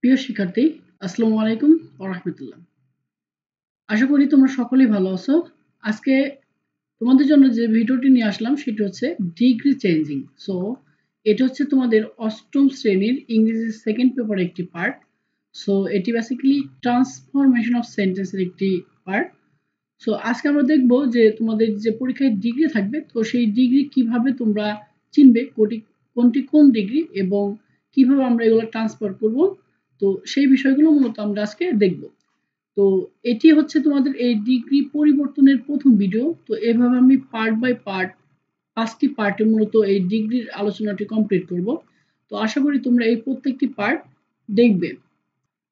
প্রিয় শিক্ষার্থী, আসসালামু আলাইকুম ওয়া রাহমাতুল্লাহ। আশা করি তোমরা সকলেই ভালো আছো। আজকে তোমাদের জন্য যে ভিডিওটি নিয়ে আসলাম সেটি হচ্ছে ডিগ্রি চেঞ্জিং। সো এটা হচ্ছে তোমাদের অষ্টম শ্রেণীর ইংরেজি সেকেন্ড পেপারের একটি পার্ট। সো এটি বেসিক্যালি ট্রান্সফরমেশন অফ সেন্টেন্সের একটি পার্ট। সো আজকে আমরা দেখব যে তোমাদের যে পরীক্ষায় ডিগ্রি থাকবে, তো সেই ডিগ্রি কিভাবে তোমরা চিনবে কোনটি কোন ডিগ্রি এবং কিভাবে আমরা এগুলো ট্রান্সফার করব। তো সেই বিষয়গুলো মূলত আমরা আজকে দেখব। তো এটি হচ্ছে তোমাদের এই ডিগ্রি পরিবর্তনের প্রথম ভিডিও। তো এভাবে আমি পার্ট বাই পার্ট 5টি পার্টে মূলত এই ডিগ্রির আলোচনাটি কমপ্লিট করব। তো আশা করি তোমরা এই প্রত্যেকটি পার্ট দেখবে।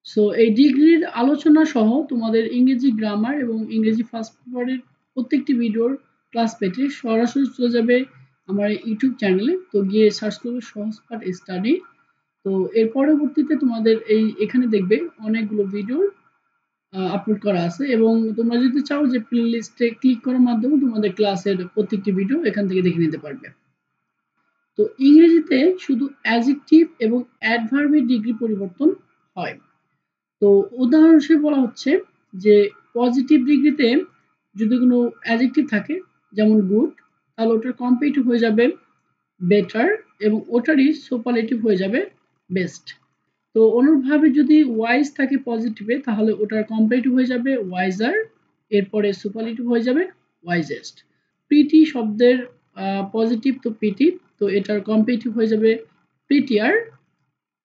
সো এই ডিগ্রির আলোচনা সহ তোমাদের ইংরেজি গ্রামার এবং ইংরেজি ফার্স্ট পেপারের প্রত্যেকটি ভিডিওর ক্লাস পেতে সরাসরি চলে যাবে আমার ইউটিউব চ্যানেলে। তো গিয়ে সার্চ করবে সহজ পাঠ স্টাডি। তো এর পরবর্তীতে তোমাদের এখানে দেখবে অনেকগুলো ভিডিও আপলোড করা আছে, এবং তোমরা যদি চাও যে প্লে লিস্টে ক্লিক করার মাধ্যমে তোমাদের ক্লাসের প্রত্যেকটি ভিডিও এখান থেকে দেখে নিতে পারবে। তো ইংরেজিতে শুধু অ্যাডজেক্টিভ এবং অ্যাডভার্বের ডিগ্রি পরিবর্তন হয়। তো উদাহরণ হিসেবে বলা হচ্ছে যে পজিটিভ ডিগ্রিতে যদি কোনো অ্যাডজেক্টিভ থাকে, যেমন গুড, তাহলে ওটার কম্পারেটিভ হয়ে যাবে বেটার, এবং ওটারই সুপারলেটিভ হয়ে যাবে বেস্ট। তো অনুরূপভাবে যদি ওয়াইজ থাকে পজিটিভে, তাহলে ওটার কম্পারেটিভ হয়ে যাবে ওয়াইজার, এরপরে সুপারলেটিভ হয়ে যাবে ওয়াইজেস্ট। প্রিটি শব্দের পজিটিভ তো পিটি, তো এটার কম্পারেটিভ হয়ে যাবে প্রিটিয়ার,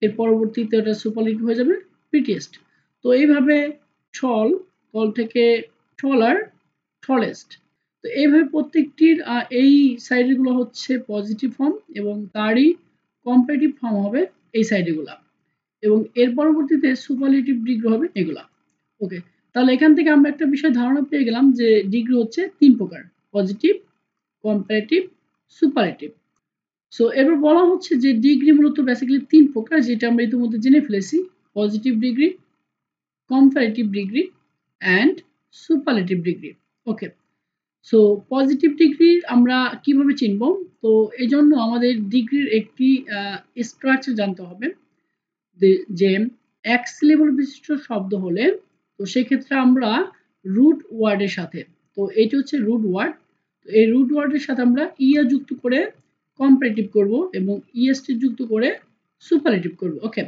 এর পরবর্তীতে ওটা সুপারলেটিভ হয়ে যাবে প্রিটিয়েস্ট। তো এইভাবে ছল, তল থেকে টলার, টলেস্ট। তো এইভাবে প্রত্যেকটির এই সাইডগুলো হচ্ছে পজিটিভ ফর্ম, এবং তারই কম্পারেটিভ ফর্ম হবে এই সাইডগুলা, এবং এর পরবর্তীতে সুপারলেটিভ ডিগ্রি হবে এগুলা। ওকে, তাহলে এখান থেকে আমরা একটা বিষয় ধারণা পেয়ে গেলাম যে ডিগ্রি হচ্ছে তিন প্রকার: পজিটিভ, কম্পারেটিভ, সুপারলেটিভ। সো এবার বলা হচ্ছে যে ডিগ্রি মূলত বেসিক্যালি তিন প্রকার, যেটা আমরা ইতিমধ্যে জেনে ফেলেছি: positive degree, comparative degree and superlative degree. Okay, so positive degree আমরা কিভাবে চিনব? তো এই জন্য আমাদের ডিগ্রির একটি স্ট্রাকচার জানতে হবে। যে এক সিলেবল বিশিষ্ট শব্দ হলে, তো সেক্ষেত্রে আমরা রুট ওয়ার্ডের সাথে, তো এটি হচ্ছে রুট ওয়ার্ড, তো এই রুট ওয়ার্ডের সাথে আমরা ইয়া যুক্ত করে কম্পারেটিভ করব এবং ইএসটি যুক্ত করে সুপারলেটিভ করব। ওকে,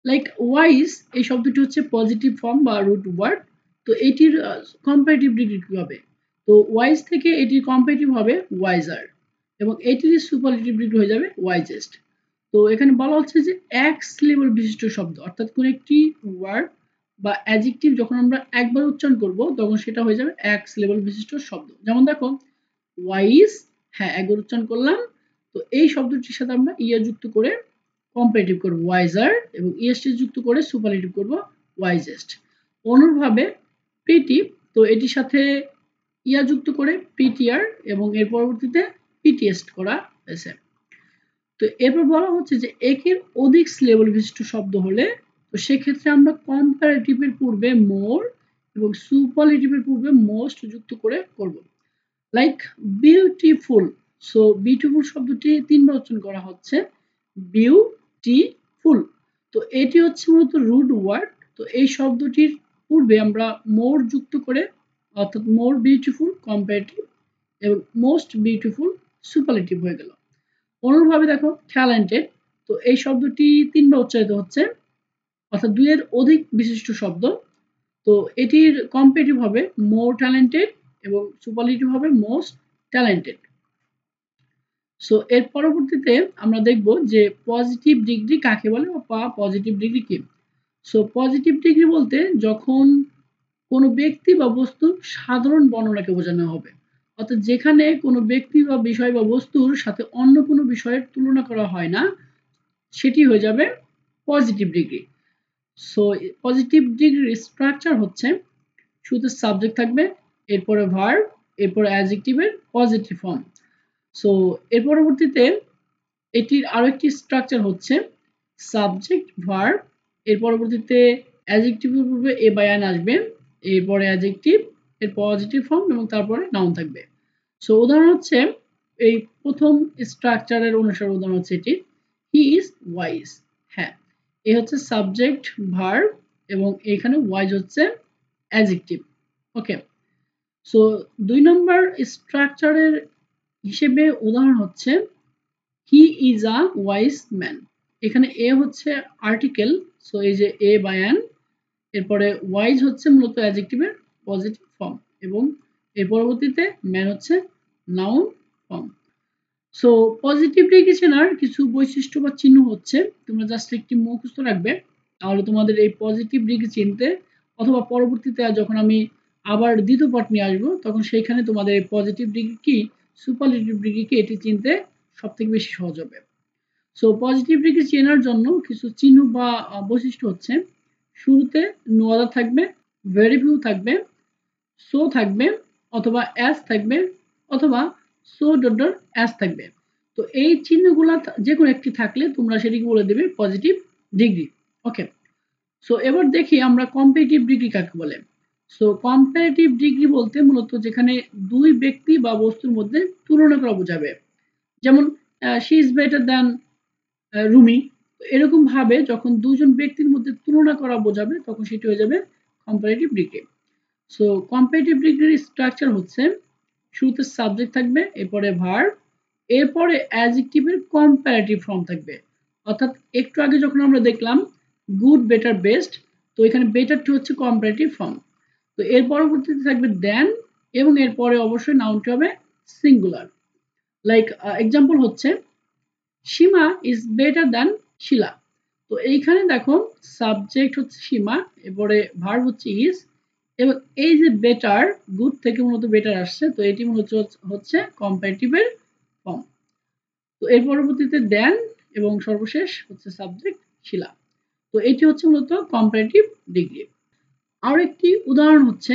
লাইক ওয়াইজ, এই শব্দটি হচ্ছে পজিটিভ ফর্ম বা রুট ওয়ার্ড। তো এটির কম্পারেটিভ ডিগ্রি কি হবে? তো ওয়াইজ থেকে এটির কম্পারেটিভ হবে ওয়াইজার, এবং এটির সুপারলেটিভ ডিগ্রি হয়ে যাবে ওয়াইজেস্ট। তো এখানে বলা হচ্ছে যে এক সিলেবল বিশিষ্ট শব্দ, অর্থাৎ কোন একটি ওয়ার্ড বা অ্যাডজেক্টিভ যখন আমরা একবার উচ্চারণ করব, তখন সেটা হয়ে যাবে এক সিলেবল বিশিষ্ট শব্দ। যেমন দেখো, ওয়াইজ, হ্যাঁ একবার উচ্চারণ করলাম, তো এই শব্দটির সাথে আমরা ইয়া যুক্ত করে কম্পারেটিভ করব ওয়াইজার, এবং ইএসটি যুক্ত করে সুপারলেটিভ করব ওয়াইজেস্ট। অনুরূপভাবে প্রিটি, তো এটির সাথে ইয়া যুক্ত করে পিটিআর, এবং এর পরবর্তীতে পিটিএস্ট করা হয়েছে। তো এরপর বলা হচ্ছে যে একের অধিক সিলেবল বিশিষ্ট শব্দ হলে, তো সেক্ষেত্রে আমরা কম্পারেটিভের পূর্বে মোর এবং সুপারলেটিভের পূর্বে মোস্ট যুক্ত করে করব। লাইক বিউটিফুল, সো বিউটিফুল শব্দটি তিনবার উচ্চারণ করা হচ্ছে বিউটিফুল। তো এটি হচ্ছে মূলত রুট ওয়ার্ড, তো এই শব্দটির পূর্বে আমরা মোর যুক্ত করে, অর্থাৎ মোর বিউটিফুল কম্পারেটিভ এবং মোস্ট বিউটিফুল সুপারলেটিভ হয়ে গেল। অনুরূপভাবে দেখো ট্যালেন্টেড, তো এই শব্দটি তিনবার উচ্চারিত হচ্ছে, অর্থাৎ দুইয়ের অধিক বিশিষ্ট শব্দ, তো এটির কম্পারেটিভ হবে মোর ট্যালেন্টেড এবং সুপারলেটিভ হবে মোস্ট ট্যালেন্টেড। সো এর পরবর্তীতে আমরা দেখব যে পজিটিভ ডিগ্রি কাকে বলে বা পজিটিভ ডিগ্রি কি। সো পজিটিভ ডিগ্রি বলতে যখন কোনো ব্যক্তি বা বস্তুর সাধারণ বর্ণনাকে বোঝানো হবে, অর্থাৎ যেখানে কোনো ব্যক্তি বা বিষয় বা বস্তুর সাথে অন্য কোনো বিষয়ের তুলনা করা হয় না, সেটি হয়ে যাবে পজিটিভ ডিগ্রি। সো পজিটিভ ডিগ্রির স্ট্রাকচার হচ্ছে শুধু সাবজেক্ট থাকবে, এরপরে ভার্ব, এরপরে অ্যাডজেক্টিভের পজিটিভ ফর্ম। সো এর পরবর্তীতে এটির আরো একটি স্ট্রাকচার হচ্ছে সাবজেক্ট ভার্ব, এর পরবর্তীতে অ্যাডজেক্টিভের পূর্বে এ বা অ্যান আসবে, এরপরে অ্যাডজেক্টিভ, এর পজিটিভ ফর্ম, এবং তারপরে নাউন থাকবে। সো উদাহরণ হচ্ছে এই প্রথম স্ট্রাকচারের অনুসারে উদাহরণ হচ্ছে এটি, হি ইজ ওয়াইজ। হ্যাঁ, এ হচ্ছে সাবজেক্ট ভার্ব এবং এখানে ওয়াইজ হচ্ছে অ্যাডজেক্টিভ। ওকে, সো 2 নম্বর স্ট্রাকচারের হিসেবে উদাহরণ হচ্ছে he is a wise man. এখানে এ হচ্ছে আর্টিকেল, সো এই যে এ বা অ্যান, এরপরে ওয়াইজ হচ্ছে মূলত অ্যাডজেক্টিভের পজিটিভ ফর্ম এবং এর পরবর্তীতে ম্যান হচ্ছে নাউন ফর্ম। সো পজিটিভ ডিগ্রেশনার কিছু বৈশিষ্ট্য বা চিহ্ন হচ্ছে, তোমরা জাস্ট একটি মুখস্থ রাখবে, তাহলে তোমাদের এই পজিটিভ ডিগ্রি চিনতে অথবা পরবর্তীতে যখন আমি আবার দ্বিতীয় পার্ট নিয়ে আসবো তখন সেইখানে তোমাদের এই পজিটিভ ডিগ্রি কি সুপারলেটিভ ডিগ্রি কি এটি চিনতে সব থেকে বেশি সহজ হবে। সো পজিটিভ ডিগ্রি চেনার জন্য কিছু চিহ্ন বা বৈশিষ্ট্য হচ্ছে, শুরুতে নো আদার থাকবে, ভেরি ফিউ থাকবে, সো থাকবে, অথবা অ্যাজ থাকবে, অথবা সো ডট ডট অ্যাজ থাকবে। তো এই চিহ্নগুলো যে কোনো একটি থাকলে তোমরা সেটিকে বলে দেবে পজিটিভ ডিগ্রি। ওকে, সো এবার দেখি আমরা কম্পারেটিভ ডিগ্রি কাকে বলে। সো কম্পারেটিভ ডিগ্রি বলতে মূলত যেখানে দুই ব্যক্তি বা বস্তুর মধ্যে তুলনা করা বোঝাবে, যেমন she is better than Rumi. এরকম ভাবে যখন দুজন ব্যক্তির মধ্যে তুলনা করা বোঝাবে তখন সেটি হয়ে যাবে কম্পারেটিভ ডিগ্রি। সো কম্পারেটিভ ডিগ্রির স্ট্রাকচার হচ্ছে, শুরুতে সাবজেক্ট থাকবে, এরপরে ভার্ব, এরপরে অ্যাডজেক্টিভের কম্পারেটিভ ফর্ম থাকবে। অর্থাৎ একটু আগে যখন আমরা দেখলাম গুড, বেটার, বেস্ট, তো এখানে বেটারটি হচ্ছে কম্পারেটিভ ফর্ম। তো এর পরবর্তীতে থাকবে দেন এবং এরপরে অবশ্যই নাউনটি হবে সিঙ্গুলার। লাইক এক্সাম্পল হচ্ছে সীমা ইজ বেটার দ্যান শিলা। তো এইখানে দেখো সাবজেক্ট হচ্ছে সীমা, এরপরে ভার্ব হচ্ছে ইজ, এবং এই যে বেটার, গুড থেকে মূলত বেটার আসছে, তো এটি মূলত হচ্ছে কম্পারেটিভের ফর্ম। তো এর পরবর্তীতে দেন এবং সর্বশেষ হচ্ছে সাবজেক্ট শিলা। তো এটি হচ্ছে মূলত কম্পারেটিভ ডিগ্রি। আর একটি উদাহরণ হচ্ছে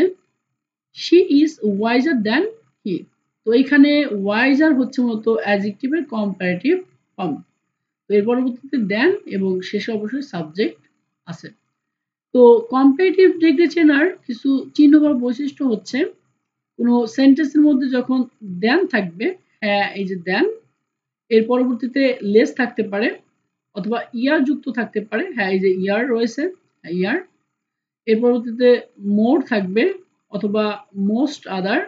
she is wiser than he. তো এখানে ওয়াইজার হচ্ছে মূলত অ্যাডজেক্টিভের কম্পারেটিভ ফর্ম। তো এর পরবর্তীতে দেন এবং শেষে অবশ্যই সাবজেক্ট আছে। তো কম্পারেটিভ ডিগ্রি চেনার কিছু চিহ্ন বা বৈশিষ্ট্য হচ্ছে, কোনো সেন্টেন্সের মধ্যে যখন দেন থাকবে, হ্যাঁ এই যে দেন, এর পরবর্তীতে লেস থাকতে পারে অথবা ইয়ার যুক্ত থাকতে পারে, হ্যাঁ এই যে ইয়ার রয়েছে, ইয়ার, এর পরবর্তীতে মোর থাকবে অথবা মোস্ট আদার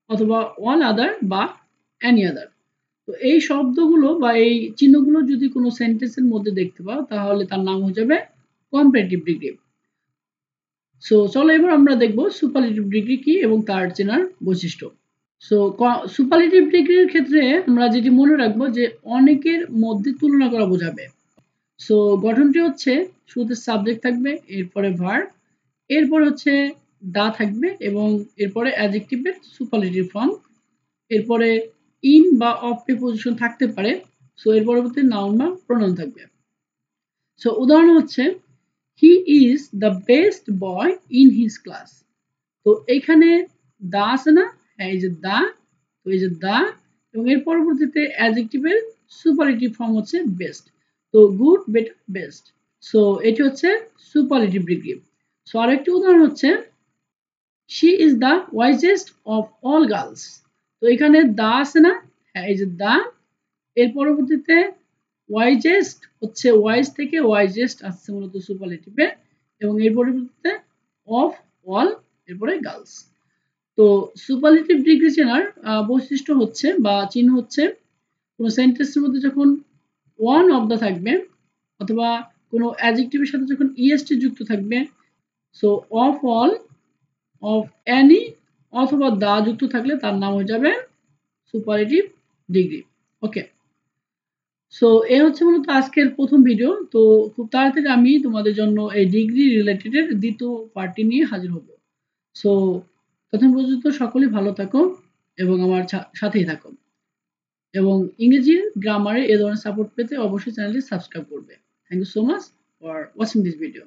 অথবা অল আদার বা অ্যানি আদার। তো এই শব্দগুলো বা এই চিহ্নগুলো যদি কোনো সেন্টেন্সের মধ্যে দেখতে পাও তাহলে তার নাম হয়ে যাবে কম্পারেটিভ ডিগ্রি। সো চলো এবার আমরা দেখব সুপারলেটিভ ডিগ্রি কি এবং তার চেনার বৈশিষ্ট্য। সো সুপারলেটিভ ডিগ্রির ক্ষেত্রে আমরা যেটি মনে রাখবো যে অনেকের মধ্যে তুলনা করা বোঝাবে। সো গঠনটি হচ্ছে শুরুতে সাবজেক্ট থাকবে, এরপরে ভার্ব, এরপর হচ্ছে দা থাকবে এবং এরপরে অ্যাডজেক্টিভের সুপারলেটিভ ফর্ম, এরপরে ইন বা অফ প্রিপোজিশন থাকতে পারে। সো এর পরবর্তী নাউন বা প্রোনাউন থাকবে। সো উদাহরণ হচ্ছে he is the best boy in his class. তো এইখানে দা আছে না, হ্যাঁ এই যে দা, তো এই যে দা এবং এর পরবর্তীতে অ্যাডজেক্টিভের সুপারলেটিভ ফর্ম হচ্ছে বেস্ট। তো গুড, বেটার, বেস্ট। সো এটি হচ্ছে সুপারলেটিভ ডিগ্রি। সো আরেকটি উদাহরণ হচ্ছে she is the wisest of all girls. তো এখানে দা আছে না, হ্যাঁ এই যে দা, এর পরবর্তীতে ওয়াইজেস্ট হচ্ছে ওয়াইজ থেকে ওয়াইজেস্ট আসছে মূলত সুপারলেটিভে এবং এর পরবর্তীতে অফ অল, এরপরে গার্লস। তো সুপারলেটিভ ডিগ্রি চেনার বৈশিষ্ট্য হচ্ছে বা চিহ্ন হচ্ছে, কোনো সেন্টেন্সের মধ্যে যখন ওয়ান অফ দা থাকবে অথবা কোনো অ্যাডজেক্টিভের সাথে যখন ইএসটি যুক্ত থাকবে, so of all, of Annie অথবা দা যুক্ত থাকলে তার নাম হয়ে যাবে সুপারলেটিভ ডিগ্রি। ওকে, সো এ হচ্ছে মূলত আজকের প্রথম ভিডিও। তো খুব তাড়াতাড়ি আমি তোমাদের জন্য এই ডিগ্রি রিলেটেড দ্বিতীয় পার্টি নিয়ে হাজির হব। সো তখন পর্যন্ত সকলেই ভালো থাকো এবং আমার সাথেই থাকো এবং ইংরেজি গ্রামারে এ ধরনের সাপোর্ট পেতে অবশ্যই চ্যানেলটি সাবস্ক্রাইব করবে। Thank you so much for watching this video.